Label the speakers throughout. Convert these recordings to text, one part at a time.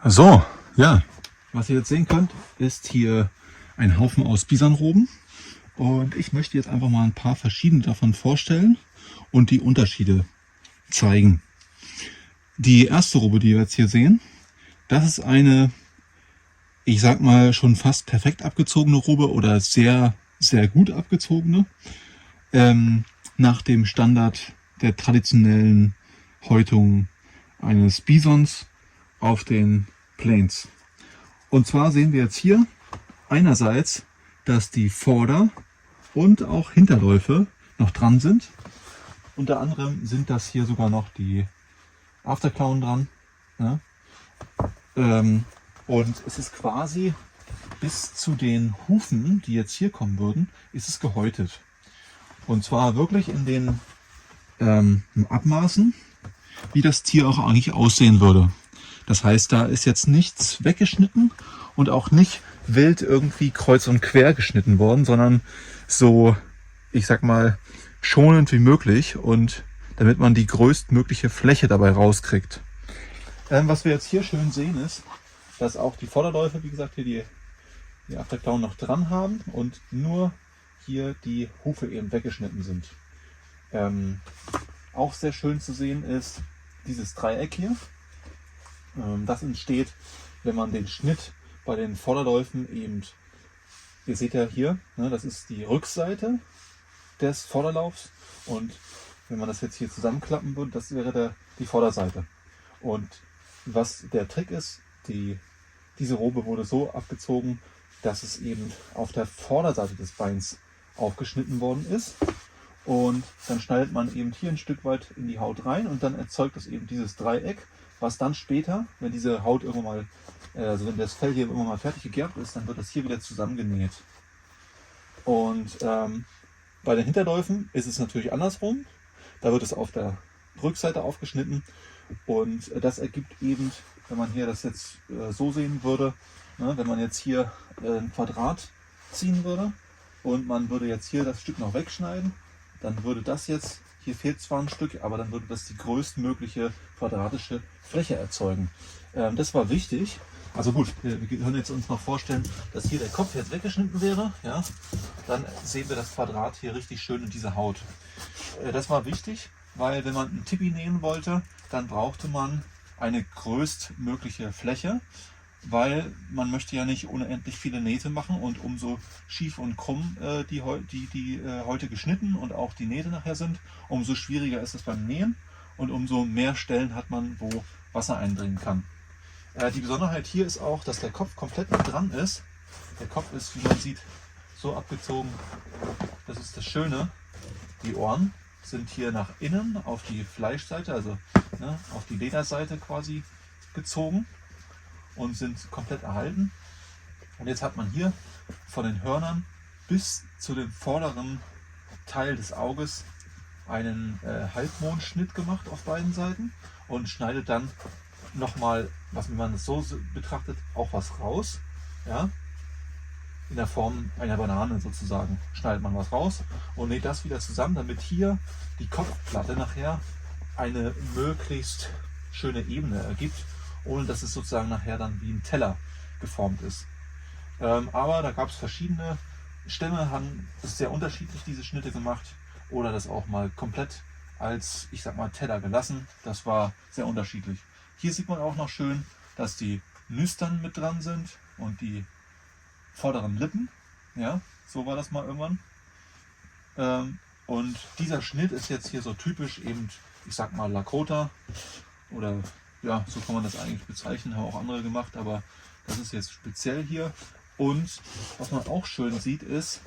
Speaker 1: So, ja, was ihr jetzt sehen könnt, ist hier ein Haufen aus Bisonroben. Und ich möchte jetzt einfach mal ein paar verschiedene davon vorstellen und die Unterschiede zeigen. Die erste Robe, die wir jetzt hier sehen, das ist eine, ich sag mal, schon fast perfekt abgezogene Robe oder sehr, sehr gut abgezogene. Nach dem Standard der traditionellen Häutung eines Bisons auf den Plains. Und zwar sehen wir jetzt hier einerseits, dass die Vorder- und auch Hinterläufe noch dran sind. Unter anderem sind das hier sogar noch die Afterklauen dran. Ja. Und es ist quasi bis zu den Hufen, die jetzt hier kommen würden, ist es gehäutet. Und zwar wirklich in den Abmaßen, wie das Tier auch eigentlich aussehen würde. Das heißt, da ist jetzt nichts weggeschnitten und auch nicht wild irgendwie kreuz und quer geschnitten worden, sondern so, ich sag mal, schonend wie möglich und damit man die größtmögliche Fläche dabei rauskriegt. Was wir jetzt hier schön sehen ist, dass auch die Vorderläufe, wie gesagt, hier die Afterklauen noch dran haben und nur hier die Hufe eben weggeschnitten sind. Auch sehr schön zu sehen ist dieses Dreieck hier. Das entsteht, wenn man den Schnitt bei den Vorderläufen eben, ihr seht ja hier, ne, das ist die Rückseite des Vorderlaufs und wenn man das jetzt hier zusammenklappen würde, das wäre die Vorderseite. Und was der Trick ist, diese Robe wurde so abgezogen, dass es eben auf der Vorderseite des Beins aufgeschnitten worden ist. Und dann schneidet man eben hier ein Stück weit in die Haut rein und dann erzeugt es eben dieses Dreieck, was dann später, wenn diese Haut irgendwann mal, also wenn das Fell hier irgendwann mal fertig gegerbt ist, dann wird das hier wieder zusammengenäht. Und bei den Hinterläufen ist es natürlich andersrum. Da wird es auf der Rückseite aufgeschnitten und das ergibt eben, wenn man hier das jetzt so sehen würde, ne, wenn man jetzt hier ein Quadrat ziehen würde und man würde jetzt hier das Stück noch wegschneiden, dann würde das jetzt, hier fehlt zwar ein Stück, aber dann würde das die größtmögliche quadratische Fläche erzeugen. Das war wichtig. Also gut, wir können jetzt uns noch vorstellen, dass hier der Kopf jetzt weggeschnitten wäre. Ja? Dann sehen wir das Quadrat hier richtig schön in dieser Haut. Das war wichtig, weil wenn man einen Tipi nähen wollte, dann brauchte man eine größtmögliche Fläche, weil man möchte ja nicht unendlich viele Nähte machen und umso schief und krumm die Häute geschnitten und auch die Nähte nachher sind, umso schwieriger ist es beim Nähen und umso mehr Stellen hat man, wo Wasser eindringen kann. Die Besonderheit hier ist auch, dass der Kopf komplett mit dran ist. Der Kopf ist, wie man sieht, so abgezogen. Das ist das Schöne. Die Ohren sind hier nach innen auf die Fleischseite, also ne, auf die Lederseite quasi gezogen und sind komplett erhalten. Und jetzt hat man hier von den Hörnern bis zu dem vorderen Teil des Auges einen Halbmondschnitt gemacht auf beiden Seiten und schneidet dann nochmal, wenn man es so betrachtet, auch was raus. Ja? In der Form einer Banane sozusagen schneidet man was raus und näht das wieder zusammen, damit hier die Kopfplatte nachher eine möglichst schöne Ebene ergibt, ohne dass es sozusagen nachher dann wie ein Teller geformt ist. Aber da gab es verschiedene Stämme, haben es sehr unterschiedlich diese Schnitte gemacht oder das auch mal komplett als, ich sag mal, Teller gelassen. Das war sehr unterschiedlich. Hier sieht man auch noch schön, dass die Nüstern mit dran sind und die vorderen Lippen. Ja, so war das mal irgendwann. Und dieser Schnitt ist jetzt hier so typisch eben, ich sag mal, Lakota oder ja, so kann man das eigentlich bezeichnen, haben auch andere gemacht, aber das ist jetzt speziell hier. Und was man auch schön sieht, ist,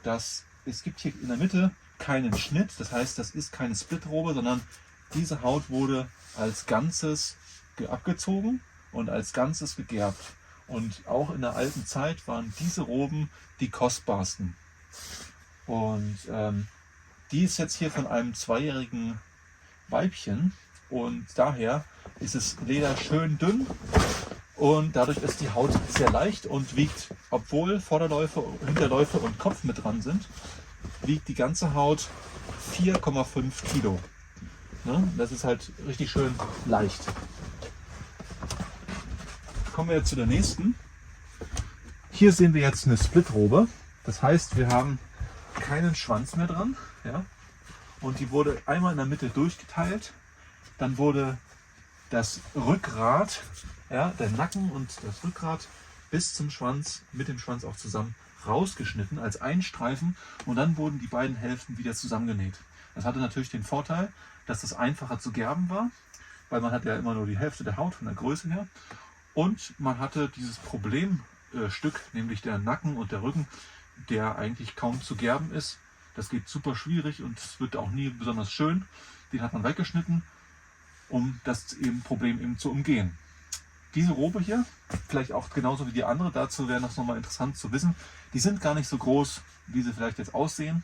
Speaker 1: dass es gibt hier in der Mitte keinen Schnitt. Das heißt, das ist keine Splitrobe, sondern diese Haut wurde als Ganzes abgezogen und als Ganzes gegerbt. Und auch in der alten Zeit waren diese Roben die kostbarsten. Und die ist jetzt hier von einem 2-jährigen Weibchen. Und daher ist das Leder schön dünn und dadurch ist die Haut sehr leicht und wiegt, obwohl Vorderläufe, Hinterläufe und Kopf mit dran sind, wiegt die ganze Haut 4,5 Kilo. Ne? Das ist halt richtig schön leicht. kommen wir jetzt zu der nächsten. Hier sehen wir jetzt eine Splitrobe. Das heißt, wir haben keinen Schwanz mehr dran. Ja? Und die wurde einmal in der Mitte durchgeteilt. Dann wurde das Rückgrat, ja, der Nacken und das Rückgrat bis zum Schwanz, mit dem Schwanz auch zusammen rausgeschnitten als einen Streifen. Und dann wurden die beiden Hälften wieder zusammengenäht. Das hatte natürlich den Vorteil, dass das einfacher zu gerben war, weil man hat ja immer nur die Hälfte der Haut von der Größe her. Und man hatte dieses Problemstück, nämlich der Nacken und der Rücken, der eigentlich kaum zu gerben ist. Das geht super schwierig und es wird auch nie besonders schön. Den hat man weggeschnitten, um das Problem eben zu umgehen. Diese Robe hier, vielleicht auch genauso wie die andere, dazu wäre das nochmal interessant zu wissen, die sind gar nicht so groß, wie sie vielleicht jetzt aussehen.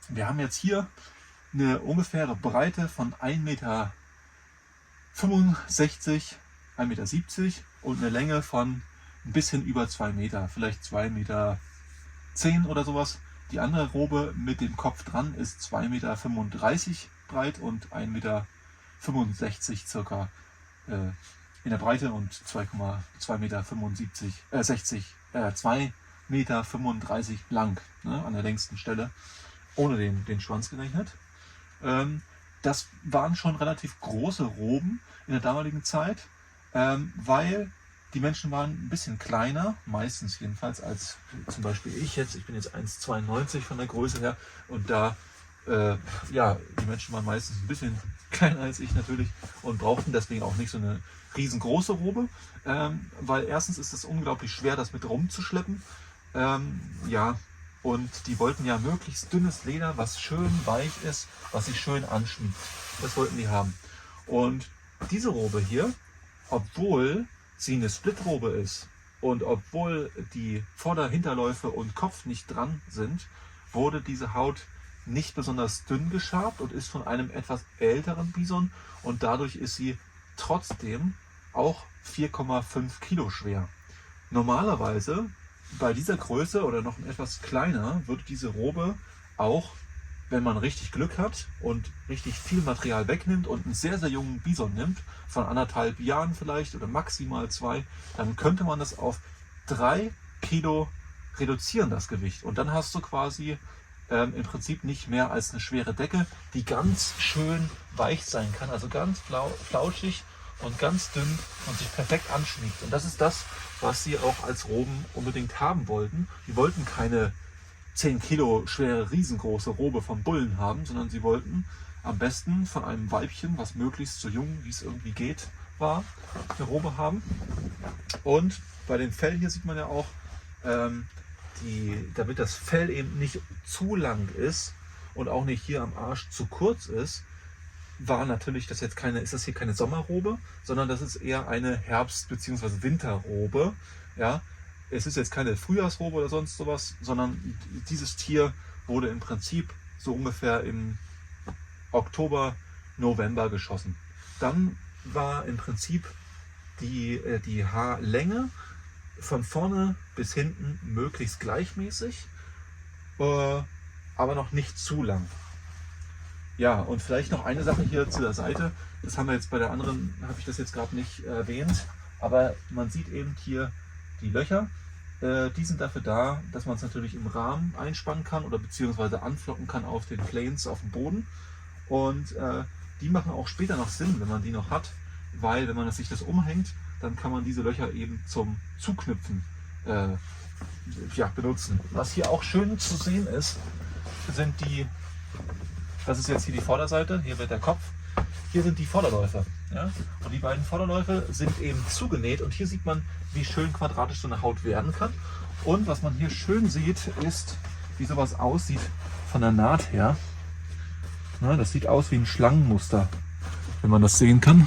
Speaker 1: Wir haben jetzt hier eine ungefähre Breite von 1,65 Meter, 1,70 Meter und eine Länge von ein bisschen über 2 Meter, vielleicht 2,10 Meter oder sowas. Die andere Robe mit dem Kopf dran ist 2,35 Meter breit und 1,65 Meter circa in der Breite und 2,35 Meter 2,35 Meter lang, ne, an der längsten Stelle, ohne den Schwanz gerechnet. Das waren schon relativ große Roben in der damaligen Zeit, weil die Menschen waren ein bisschen kleiner, meistens jedenfalls, als zum Beispiel ich jetzt. Ich bin jetzt 1,92 von der Größe her und da, ja, die Menschen waren meistens ein bisschen kleiner als ich natürlich und brauchten deswegen auch nicht so eine riesengroße Robe, weil erstens ist es unglaublich schwer, das mit rumzuschleppen. Ja, und die wollten ja möglichst dünnes Leder, was schön weich ist, was sich schön anschmiegt. Das wollten die haben. Und diese Robe hier, obwohl sie eine Splitrobe ist und obwohl die Vorder-Hinterläufe und Kopf nicht dran sind, wurde diese Haut nicht besonders dünn geschabt und ist von einem etwas älteren Bison und dadurch ist sie trotzdem auch 4,5 Kilo schwer. Normalerweise bei dieser Größe oder noch etwas kleiner würde diese Robe auch, wenn man richtig Glück hat und richtig viel Material wegnimmt und einen sehr, sehr jungen Bison nimmt, von 1,5 Jahren vielleicht oder maximal 2, dann könnte man das auf 3 Kilo reduzieren, das Gewicht. Und dann hast du quasi im Prinzip nicht mehr als eine schwere Decke, die ganz schön weich sein kann, also ganz flauschig und ganz dünn und sich perfekt anschmiegt. Und das ist das, was sie auch als Roben unbedingt haben wollten. Die wollten keine 10 Kilo schwere, riesengroße Robe vom Bullen haben, sondern sie wollten am besten von einem Weibchen, was möglichst so jung, wie es irgendwie geht, war, eine Robe haben. Und bei dem Fell hier sieht man ja auch, damit das Fell eben nicht zu lang ist und auch nicht hier am Arsch zu kurz ist, war natürlich ist das hier keine Sommerrobe, sondern das ist eher eine Herbst- bzw. Winterrobe. Ja? Es ist jetzt keine Frühjahrsrobe oder sonst sowas, sondern dieses Tier wurde im Prinzip so ungefähr im Oktober, November geschossen. Dann war im Prinzip die Haarlänge von vorne bis hinten möglichst gleichmäßig, aber noch nicht zu lang. Ja, und vielleicht noch eine Sache hier zu der Seite. Das haben wir jetzt bei der anderen, habe ich das jetzt gerade nicht erwähnt, aber man sieht eben hier die Löcher. Die sind dafür da, dass man es natürlich im Rahmen einspannen kann oder beziehungsweise anflocken kann auf den Planes auf dem Boden. Und die machen auch später noch Sinn, wenn man die noch hat, weil wenn man sich das umhängt, dann kann man diese Löcher eben zum Zuknüpfen benutzen. Was hier auch schön zu sehen ist, sind das ist jetzt hier die Vorderseite, hier wird der Kopf, hier sind die Vorderläufe. Ja? Und die beiden Vorderläufe sind eben zugenäht und hier sieht man, wie schön quadratisch so eine Haut werden kann. Und was man hier schön sieht, ist, wie sowas aussieht von der Naht her. Na, das sieht aus wie ein Schlangenmuster, wenn man das sehen kann.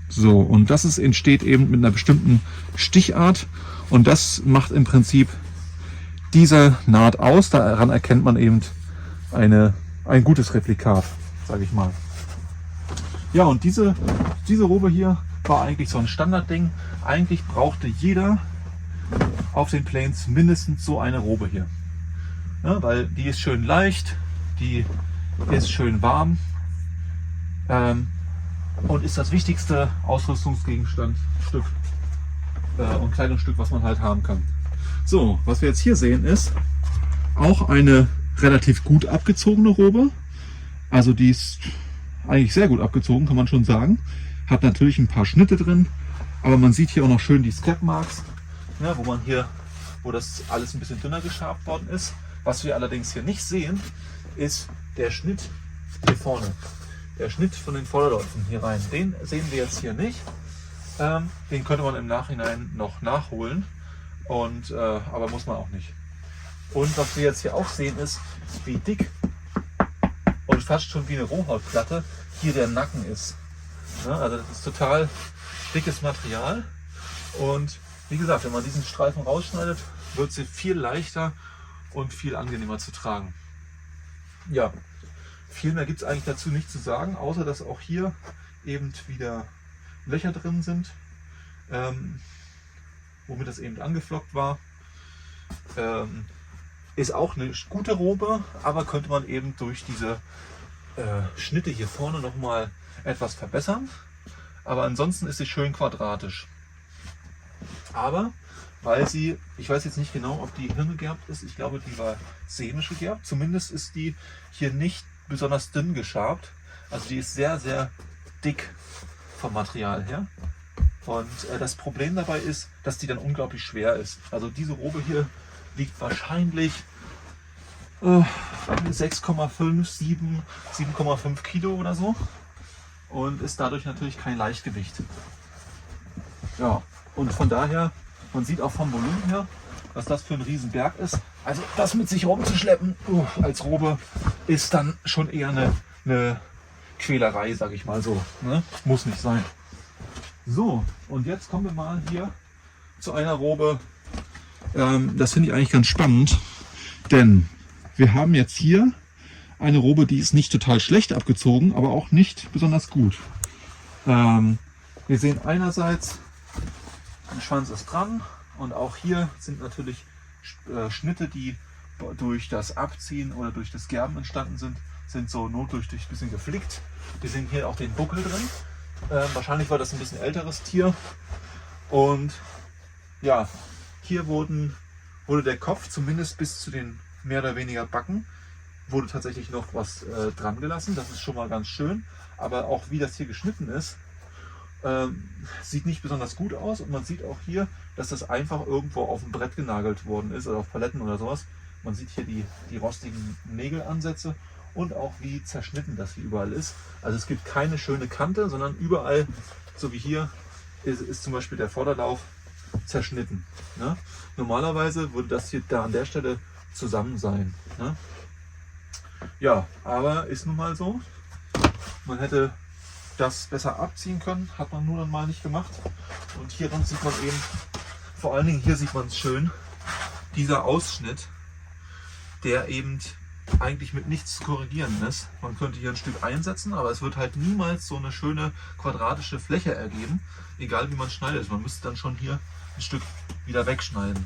Speaker 1: So, und das entsteht eben mit einer bestimmten Stichart und das macht im Prinzip diese Naht aus. Daran erkennt man eben ein gutes Replikat, sage ich mal. Ja, und diese Robe hier war eigentlich so ein Standardding. Eigentlich brauchte jeder auf den Plains mindestens so eine Robe hier. Ja, weil die ist schön leicht, die ist schön warm und ist das wichtigste Ausrüstungsgegenstand, Stück und Kleidungsstück, was man halt haben kann. So, was wir jetzt hier sehen, ist auch eine relativ gut abgezogene Robe. Also die ist eigentlich sehr gut abgezogen, kann man schon sagen. Hat natürlich ein paar Schnitte drin, aber man sieht hier auch noch schön die Scrap Marks, ja, wo das alles ein bisschen dünner geschabt worden ist. Was wir allerdings hier nicht sehen, ist der Schnitt hier vorne. Der Schnitt von den Vorderläufen hier rein. Den sehen wir jetzt hier nicht. Den könnte man im Nachhinein noch nachholen, aber muss man auch nicht. Und was wir jetzt hier auch sehen, ist, wie dick und fast schon wie eine Rohhautplatte hier der Nacken ist. Ja, also das ist total dickes Material. Und wie gesagt, wenn man diesen Streifen rausschneidet, wird sie viel leichter und viel angenehmer zu tragen. Ja, viel mehr gibt es eigentlich dazu nicht zu sagen, außer dass auch hier eben wieder Löcher drin sind, womit das eben angeflockt war. Ist auch eine gute Robe, aber könnte man eben durch diese Schnitte hier vorne nochmal etwas verbessern. Aber ansonsten ist sie schön quadratisch. Aber weil sie, ich weiß jetzt nicht genau, ob die hirngegerbt ist, ich glaube, die war sämisch gegerbt. Zumindest ist die hier nicht besonders dünn geschabt. Also die ist sehr, sehr dick vom Material her. Und das Problem dabei ist, dass die dann unglaublich schwer ist. Also diese Robe hier wiegt wahrscheinlich 6,5, 7, 7,5 Kilo oder so. Und ist dadurch natürlich kein Leichtgewicht. Ja, und von daher, man sieht auch vom Volumen her, was das für ein Riesenberg ist. Also das mit sich rumzuschleppen als Robe ist dann schon eher eine Quälerei, sage ich mal so. Ne? Muss nicht sein. So, und jetzt kommen wir mal hier zu einer Robe. Das finde ich eigentlich ganz spannend, denn wir haben jetzt hier eine Robe, die ist nicht total schlecht abgezogen, aber auch nicht besonders gut. Wir sehen einerseits, der Schwanz ist dran und auch hier sind natürlich Schnitte, die durch das Abziehen oder durch das Gerben entstanden sind so notdürftig ein bisschen geflickt. Wir sehen hier auch den Buckel drin. Wahrscheinlich war das ein bisschen älteres Tier. Und ja, hier wurde der Kopf zumindest bis zu den mehr oder weniger Backen, wurde tatsächlich noch was dran gelassen. Das ist schon mal ganz schön. Aber auch wie das hier geschnitten ist, sieht nicht besonders gut aus. Und man sieht auch hier, dass das einfach irgendwo auf ein Brett genagelt worden ist oder auf Paletten oder sowas. Man sieht hier die rostigen Nägelansätze und auch wie zerschnitten das hier überall ist. Also es gibt keine schöne Kante, sondern überall, so wie hier, ist zum Beispiel der Vorderlauf zerschnitten. Ne? Normalerweise würde das hier da an der Stelle zusammen sein. Ne? Ja, aber ist nun mal so. Man hätte das besser abziehen können, hat man nur dann mal nicht gemacht. Und hier dann sieht man eben, vor allen Dingen hier sieht man es schön, dieser Ausschnitt, der eben eigentlich mit nichts zu korrigieren ist. Man könnte hier ein Stück einsetzen, aber es wird halt niemals so eine schöne quadratische Fläche ergeben, egal wie man schneidet. Man müsste dann schon hier ein Stück wieder wegschneiden.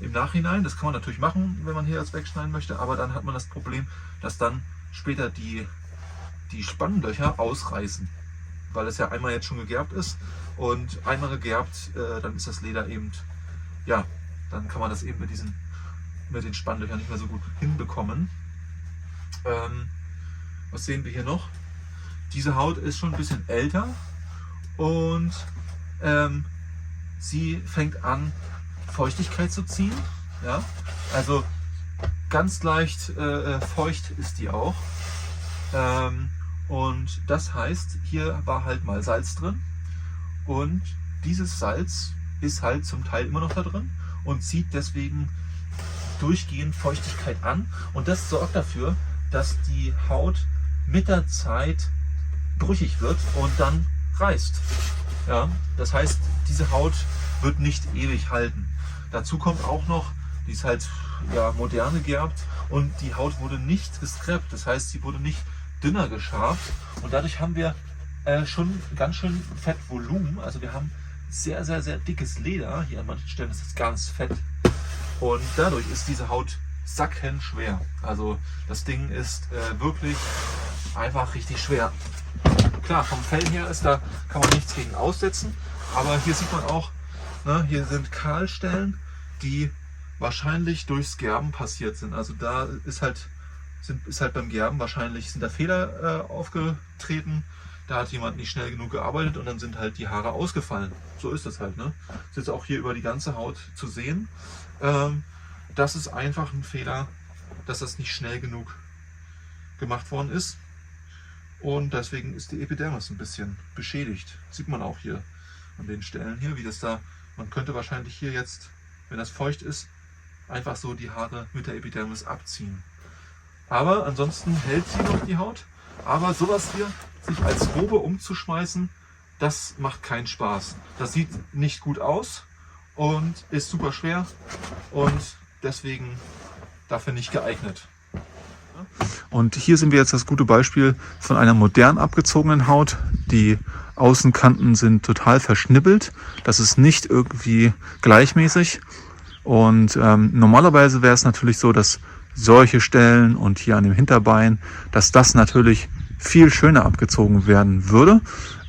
Speaker 1: Im Nachhinein, das kann man natürlich machen, wenn man hier das wegschneiden möchte, aber dann hat man das Problem, dass dann später die Spannlöcher ausreißen, weil es ja einmal jetzt schon gegerbt ist und einmal gegerbt, dann ist das Leder eben, ja, dann kann man das eben mit den Spannlöchern nicht mehr so gut hinbekommen. Was sehen wir hier noch? Diese Haut ist schon ein bisschen älter und sie fängt an, Feuchtigkeit zu ziehen. Ja? Also ganz leicht feucht ist die auch. Und das heißt, hier war halt mal Salz drin und dieses Salz ist halt zum Teil immer noch da drin und zieht deswegen durchgehend Feuchtigkeit an und das sorgt dafür, dass die Haut mit der Zeit brüchig wird und dann reißt. Ja, das heißt, diese Haut wird nicht ewig halten. Dazu kommt auch noch, die ist halt ja, modern gegerbt und die Haut wurde nicht gescrapt, das heißt, sie wurde nicht dünner geschabt und dadurch haben wir schon ganz schön fett Volumen. Also wir haben sehr, sehr, sehr dickes Leder. Hier an manchen Stellen ist es ganz fett. Und dadurch ist diese Haut sackenschwer. Also das Ding ist wirklich einfach richtig schwer. klar, vom Fell her ist da, kann man nichts gegen aussetzen. Aber hier sieht man auch, ne, hier sind Kahlstellen, die wahrscheinlich durchs Gerben passiert sind. Also da ist halt beim Gerben wahrscheinlich sind da Fehler aufgetreten. Da hat jemand nicht schnell genug gearbeitet und dann sind halt die Haare ausgefallen. So ist das halt. Ne? Das ist jetzt auch hier über die ganze Haut zu sehen. Das ist einfach ein Fehler, dass das nicht schnell genug gemacht worden ist. Und deswegen ist die Epidermis ein bisschen beschädigt. Sieht man auch hier an den Stellen hier, wie das da, man könnte wahrscheinlich hier jetzt, wenn das feucht ist, einfach so die Haare mit der Epidermis abziehen. Aber ansonsten hält sie noch die Haut. Aber sowas hier, sich als Robe umzuschmeißen, das macht keinen Spaß. Das sieht nicht gut aus und ist super schwer und deswegen dafür nicht geeignet. Und hier sind wir jetzt das gute Beispiel von einer modern abgezogenen Haut. Die Außenkanten sind total verschnippelt. Das ist nicht irgendwie gleichmäßig. Und normalerweise wäre es natürlich so, dass solche Stellen und hier an dem Hinterbein, dass das natürlich viel schöner abgezogen werden würde,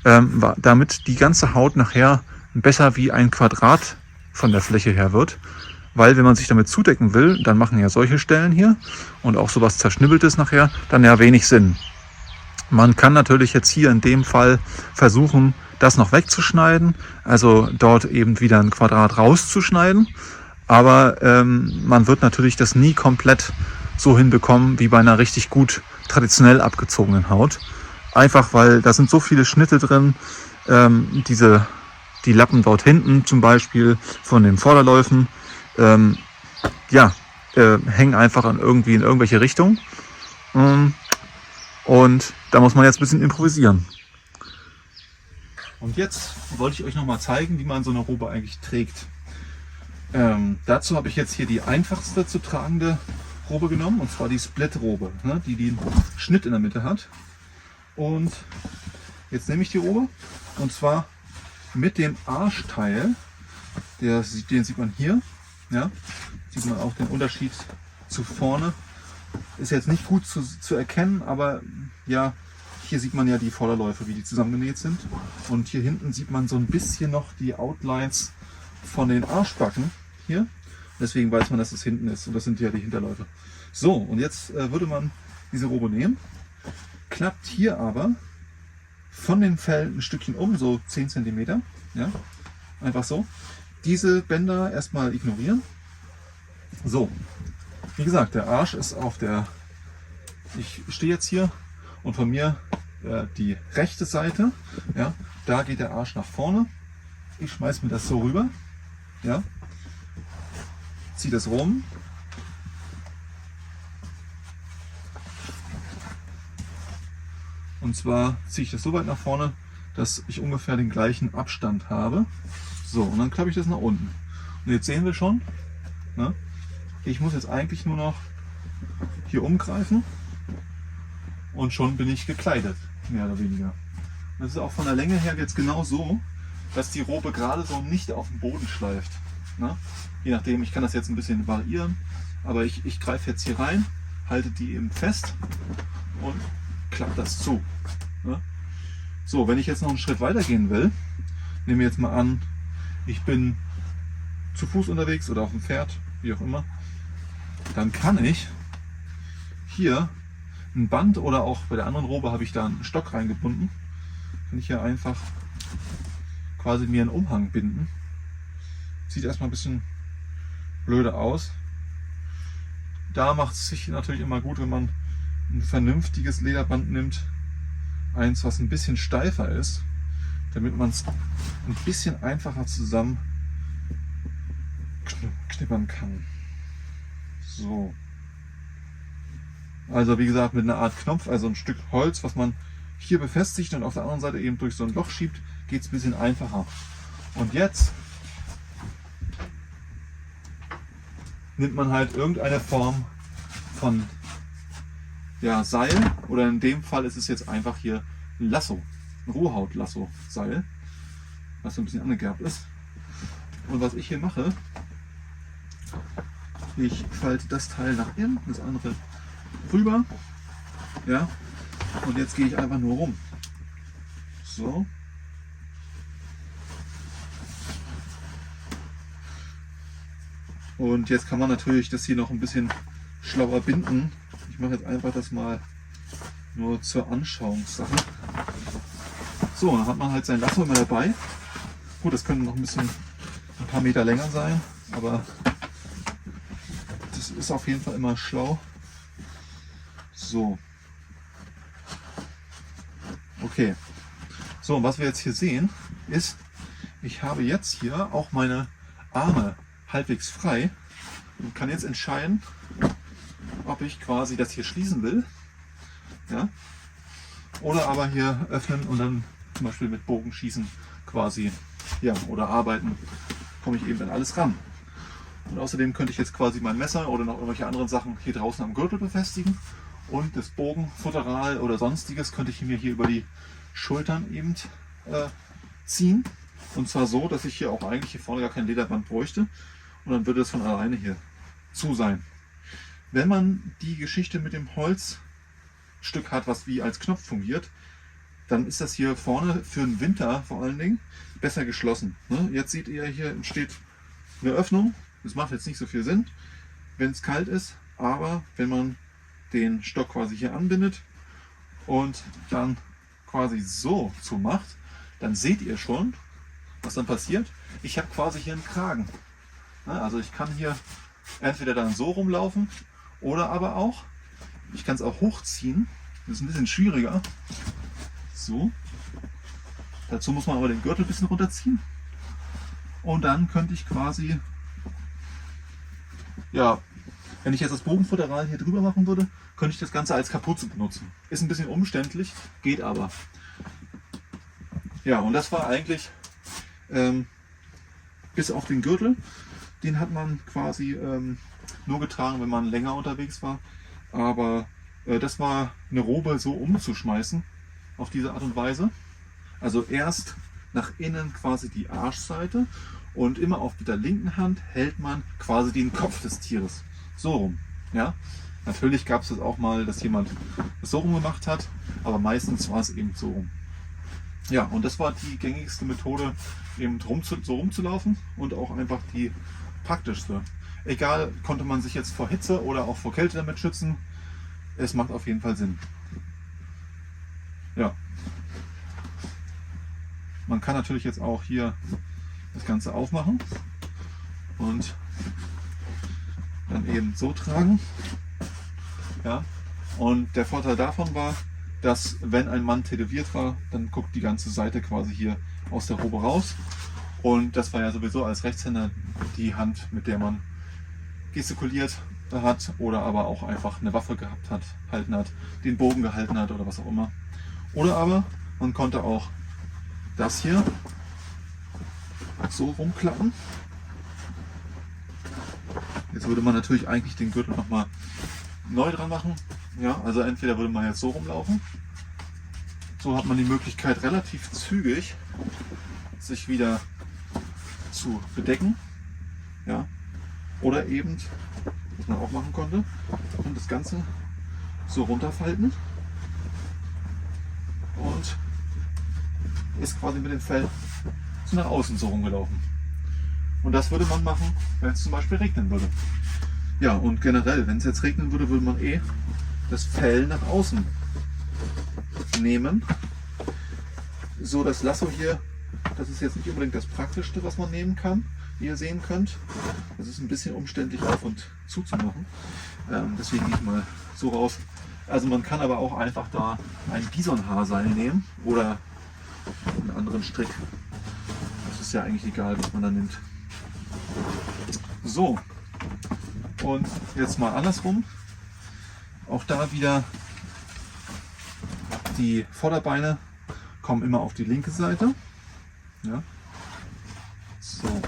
Speaker 1: damit die ganze Haut nachher besser wie ein Quadrat von der Fläche her wird. Weil wenn man sich damit zudecken will, dann machen ja solche Stellen hier und auch sowas Zerschnibbeltes nachher dann ja wenig Sinn. Man kann natürlich jetzt hier in dem Fall versuchen, das noch wegzuschneiden, also dort eben wieder ein Quadrat rauszuschneiden. Aber man wird natürlich das nie komplett so hinbekommen wie bei einer richtig gut traditionell abgezogenen Haut. Einfach weil da sind so viele Schnitte drin, die Lappen dort hinten zum Beispiel von den Vorderläufen, hängen einfach in irgendwelche Richtungen. Und da muss man jetzt ein bisschen improvisieren. Und jetzt wollte ich euch noch mal zeigen, wie man so eine Robe eigentlich trägt. Dazu habe ich jetzt hier die einfachste zu tragende Robe genommen, und zwar die Split-Robe, ne, die den Schnitt in der Mitte hat. Und jetzt nehme ich die Robe und zwar mit dem Arschteil, den sieht man hier, ja, sieht man auch den Unterschied zu vorne. Ist jetzt nicht gut zu erkennen, aber ja, hier sieht man ja die Vorderläufe, wie die zusammengenäht sind. Und hier hinten sieht man so ein bisschen noch die Outlines von den Arschbacken hier. Deswegen weiß man, dass es hinten ist. Und das sind ja die Hinterläufe. So, und jetzt würde man diese Robe nehmen, klappt hier aber von dem Fell ein Stückchen um, so 10 cm. Ja, einfach so. Diese Bänder erstmal ignorieren. So, wie gesagt, der Arsch ist auf der, ich stehe jetzt hier und von mir die rechte Seite, ja, da geht der Arsch nach vorne. Ich schmeiß mir das so rüber, ja, ziehe das rum. Und zwar ziehe ich das so weit nach vorne, dass ich ungefähr den gleichen Abstand habe. So, und dann klappe ich das nach unten. Und jetzt sehen wir schon, ne, ich muss jetzt eigentlich nur noch hier umgreifen und schon bin ich gekleidet, mehr oder weniger. Das ist auch von der Länge her jetzt genau so, dass die Robe gerade so nicht auf dem Boden schleift. Ne? Je nachdem, ich kann das jetzt ein bisschen variieren, aber ich greife jetzt hier rein, halte die eben fest und klappe das zu. Ne? So, wenn ich jetzt noch einen Schritt weiter gehen will, nehmen wir jetzt mal an, ich bin zu Fuß unterwegs oder auf dem Pferd, wie auch immer, dann kann ich hier ein Band oder auch bei der anderen Robe habe ich da einen Stock reingebunden, kann ich hier einfach quasi mir einen Umhang binden. Sieht erstmal ein bisschen blöde aus. Da macht es sich natürlich immer gut, wenn man ein vernünftiges Lederband nimmt, eins, was ein bisschen steifer ist, damit man es ein bisschen einfacher zusammen knippern kann. So. Also wie gesagt mit einer Art Knopf, also ein Stück Holz, was man hier befestigt und auf der anderen Seite eben durch so ein Loch schiebt, geht es ein bisschen einfacher. Und jetzt nimmt man halt irgendeine Form von Seil, oder in dem Fall ist es jetzt einfach hier ein Lasso, ein Rohhaut-Lasso-Seil, was so ein bisschen angegerbt ist. Und was ich hier mache, ich falte das Teil nach innen, das andere rüber, ja, und jetzt gehe ich einfach nur rum. So. Und jetzt kann man natürlich das hier noch ein bisschen schlauer binden. Ich mache jetzt einfach das mal nur zur Anschauungssache. So, dann hat man halt sein Lasso immer dabei. Gut, das könnte noch ein paar Meter länger sein, aber das ist auf jeden Fall immer schlau. So. Okay. So, und was wir jetzt hier sehen, ist, ich habe jetzt hier auch meine Arme halbwegs frei und kann jetzt entscheiden, ob ich quasi das hier schließen will, ja, oder aber hier öffnen und dann zum Beispiel mit Bogenschießen quasi, ja, oder arbeiten, komme ich eben an alles ran. Und außerdem könnte ich jetzt quasi mein Messer oder noch irgendwelche anderen Sachen hier draußen am Gürtel befestigen und das Bogenfutteral oder sonstiges könnte ich mir hier über die Schultern eben ziehen. Und zwar so, dass ich hier auch eigentlich hier vorne gar kein Lederband bräuchte und dann würde es von alleine hier zu sein. Wenn man die Geschichte mit dem Holzstück hat, was wie als Knopf fungiert, dann ist das hier vorne für den Winter vor allen Dingen besser geschlossen. Jetzt seht ihr, hier entsteht eine Öffnung. Das macht jetzt nicht so viel Sinn, wenn es kalt ist, aber wenn man den Stock quasi hier anbindet und dann quasi so zumacht, dann seht ihr schon, was dann passiert. Ich habe quasi hier einen Kragen. Also ich kann hier entweder dann so rumlaufen oder aber auch, ich kann es auch hochziehen. Das ist ein bisschen schwieriger. So. Dazu muss man aber den Gürtel ein bisschen runterziehen. Und dann könnte ich quasi, ja, wenn ich jetzt das Bogenfutteral hier drüber machen würde, könnte ich das Ganze als Kapuze benutzen. Ist ein bisschen umständlich, geht aber. Ja, und das war eigentlich bis auf den Gürtel. Den hat man quasi nur getragen, wenn man länger unterwegs war. Aber das war eine Robe so umzuschmeißen auf diese Art und Weise. Also erst nach innen quasi die Arschseite und immer auf der linken Hand hält man quasi den Kopf des Tieres. So rum. Ja? Natürlich gab es das auch mal, dass jemand das so rum gemacht hat, aber meistens war es eben so rum. Ja, und das war die gängigste Methode, eben so rumzulaufen und auch einfach die praktischste. Egal, konnte man sich jetzt vor Hitze oder auch vor Kälte damit schützen. Es macht auf jeden Fall Sinn. Ja. Man kann natürlich jetzt auch hier das Ganze aufmachen und dann eben so tragen. Ja. Und der Vorteil davon war, dass wenn ein Mann tätowiert war, dann guckt die ganze Seite quasi hier aus der Robe raus. Und das war ja sowieso als Rechtshänder die Hand, mit der man gestikuliert hat oder aber auch einfach eine Waffe gehabt hat, halten hat, den Bogen gehalten hat oder was auch immer. Oder aber man konnte auch das hier so rumklappen. Jetzt würde man natürlich eigentlich den Gürtel nochmal neu dran machen. Ja, also entweder würde man jetzt so rumlaufen. So hat man die Möglichkeit relativ zügig sich wieder zu bedecken. Ja, oder eben, was man auch machen konnte, und das Ganze so runterfalten und ist quasi mit dem Fell so nach außen so rumgelaufen. Und das würde man machen, wenn es zum Beispiel regnen würde. Ja, und generell, wenn es jetzt regnen würde, würde man das Fell nach außen nehmen. So, das Lasso hier, das ist jetzt nicht unbedingt das Praktischste, was man nehmen kann, wie ihr sehen könnt. Das ist ein bisschen umständlich auf und zuzumachen. Deswegen gehe ich mal so raus. Also man kann aber auch einfach da ein Bisonhaarseil nehmen oder einen anderen Strick. Das ist ja eigentlich egal, was man da nimmt. So, und jetzt mal andersrum. Auch da wieder die Vorderbeine kommen immer auf die linke Seite. Ja. So.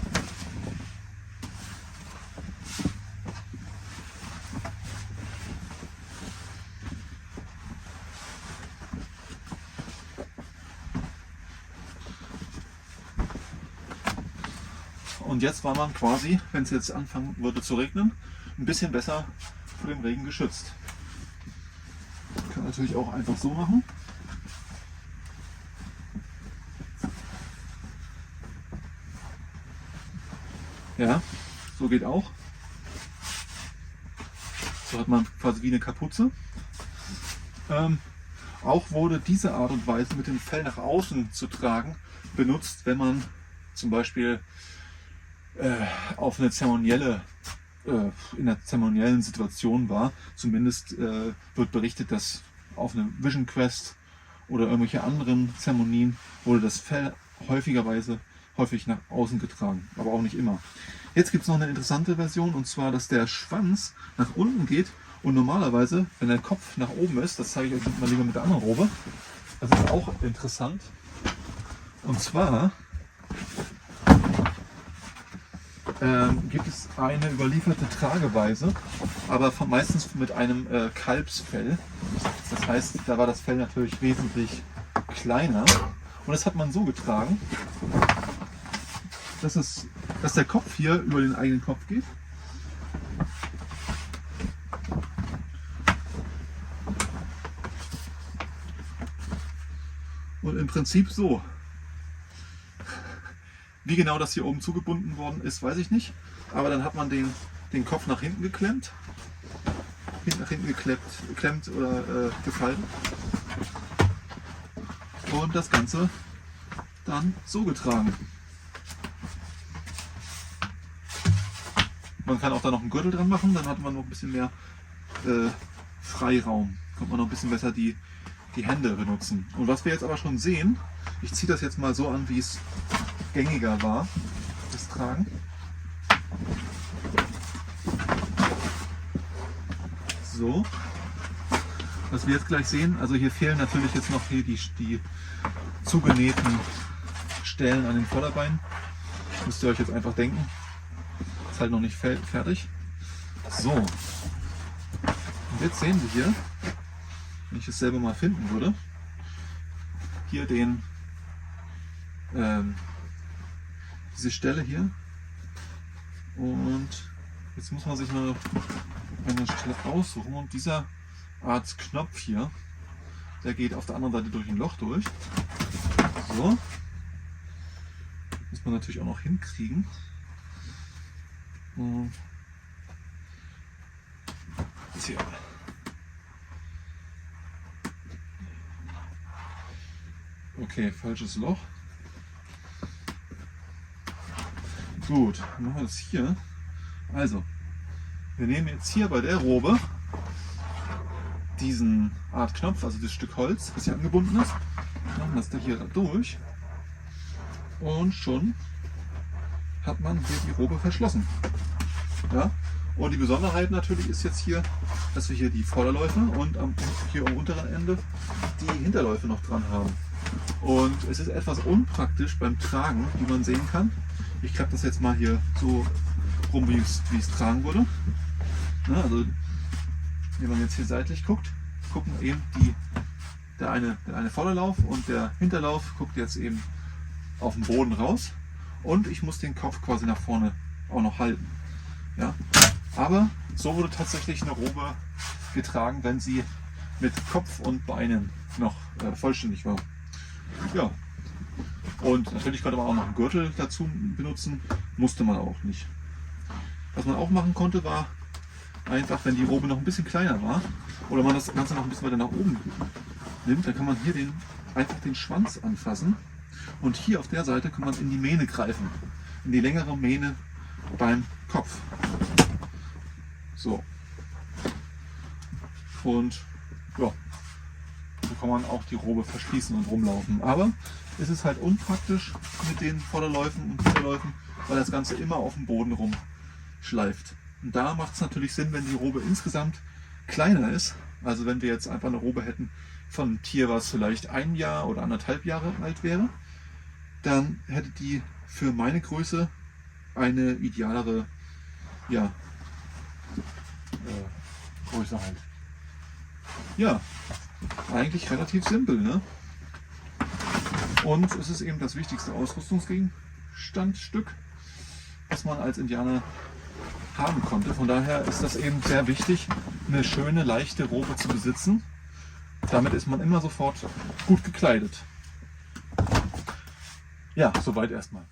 Speaker 1: Und jetzt war man quasi, wenn es jetzt anfangen würde zu regnen, ein bisschen besser vor dem Regen geschützt. Man kann natürlich auch einfach so machen. Ja, so geht auch. So hat man quasi wie eine Kapuze. Auch wurde diese Art und Weise, mit dem Fell nach außen zu tragen, benutzt, wenn man zum Beispiel auf eine zeremonielle, in einer zeremoniellen Situation war. Zumindest wird berichtet, dass auf einer Vision Quest oder irgendwelche anderen Zeremonien wurde das Fell häufig nach außen getragen, aber auch nicht immer. Jetzt gibt es noch eine interessante Version, und zwar, dass der Schwanz nach unten geht und normalerweise, wenn der Kopf nach oben ist, das zeige ich euch mal lieber mit der anderen Robe, das ist auch interessant, und zwar gibt es eine überlieferte Trageweise, aber meistens mit einem Kalbsfell. Das heißt, da war das Fell natürlich wesentlich kleiner, und das hat man so getragen, dass der Kopf hier über den eigenen Kopf geht. Und im Prinzip so. Wie genau das hier oben zugebunden worden ist, weiß ich nicht. Aber dann hat man den Kopf nach hinten geklemmt. Nach hinten geklemmt oder gefallen. Und das Ganze dann so getragen. Man kann auch da noch einen Gürtel dran machen, dann hat man noch ein bisschen mehr Freiraum. Kann man noch ein bisschen besser die Hände benutzen. Und was wir jetzt aber schon sehen, ich ziehe das jetzt mal so an, wie es gängiger war, das Tragen. So. Was wir jetzt gleich sehen, also hier fehlen natürlich jetzt noch hier die zugenähten Stellen an den Vorderbeinen. Müsst ihr euch jetzt einfach denken. Ist halt noch nicht fertig. So. Und jetzt sehen wir hier, wenn ich es selber mal finden würde, hier diese Stelle hier. Und jetzt muss man sich eine Stelle aussuchen, und dieser Art Knopf hier, der geht auf der anderen Seite durch ein Loch durch. So. Muss man natürlich auch noch hinkriegen. Tja. Okay, falsches Loch. Gut, dann machen wir das hier. Also, wir nehmen jetzt hier bei der Robe diesen Art Knopf, also das Stück Holz, das hier angebunden ist, machen das da hier durch, und schon hat man hier die Robe verschlossen. Ja? Und die Besonderheit natürlich ist jetzt hier, dass wir hier die Vorderläufe und hier am unteren Ende die Hinterläufe noch dran haben. Und es ist etwas unpraktisch beim Tragen, wie man sehen kann. Ich klappe das jetzt mal hier so rum, wie es tragen wurde. Ja, also wenn man jetzt hier seitlich guckt, gucken eben der eine Vorderlauf und der Hinterlauf guckt jetzt eben auf den Boden raus, und ich muss den Kopf quasi nach vorne auch noch halten. Ja? Aber so wurde tatsächlich eine Robe getragen, wenn sie mit Kopf und Beinen noch vollständig war. Ja. Und natürlich konnte man auch noch einen Gürtel dazu benutzen, musste man auch nicht. Was man auch machen konnte, war einfach, wenn die Robe noch ein bisschen kleiner war oder man das Ganze noch ein bisschen weiter nach oben nimmt, dann kann man hier einfach den Schwanz anfassen, und hier auf der Seite kann man in die Mähne greifen, in die längere Mähne beim Kopf. So. Und ja, so kann man auch die Robe verschließen und rumlaufen. Aber es ist halt unpraktisch mit den Vorderläufen und Hinterläufen, weil das Ganze immer auf dem Boden rumschleift. Und da macht es natürlich Sinn, wenn die Robe insgesamt kleiner ist. Also wenn wir jetzt einfach eine Robe hätten von einem Tier, was vielleicht 1 Jahr oder 1,5 Jahre alt wäre, dann hätte die für meine Größe eine idealere Größe halt. Ja, eigentlich relativ simpel, ne? Und es ist eben das wichtigste Ausrüstungsgegenstandstück, was man als Indianer haben konnte. Von daher ist das eben sehr wichtig, eine schöne, leichte Robe zu besitzen. Damit ist man immer sofort gut gekleidet. Ja, soweit erstmal.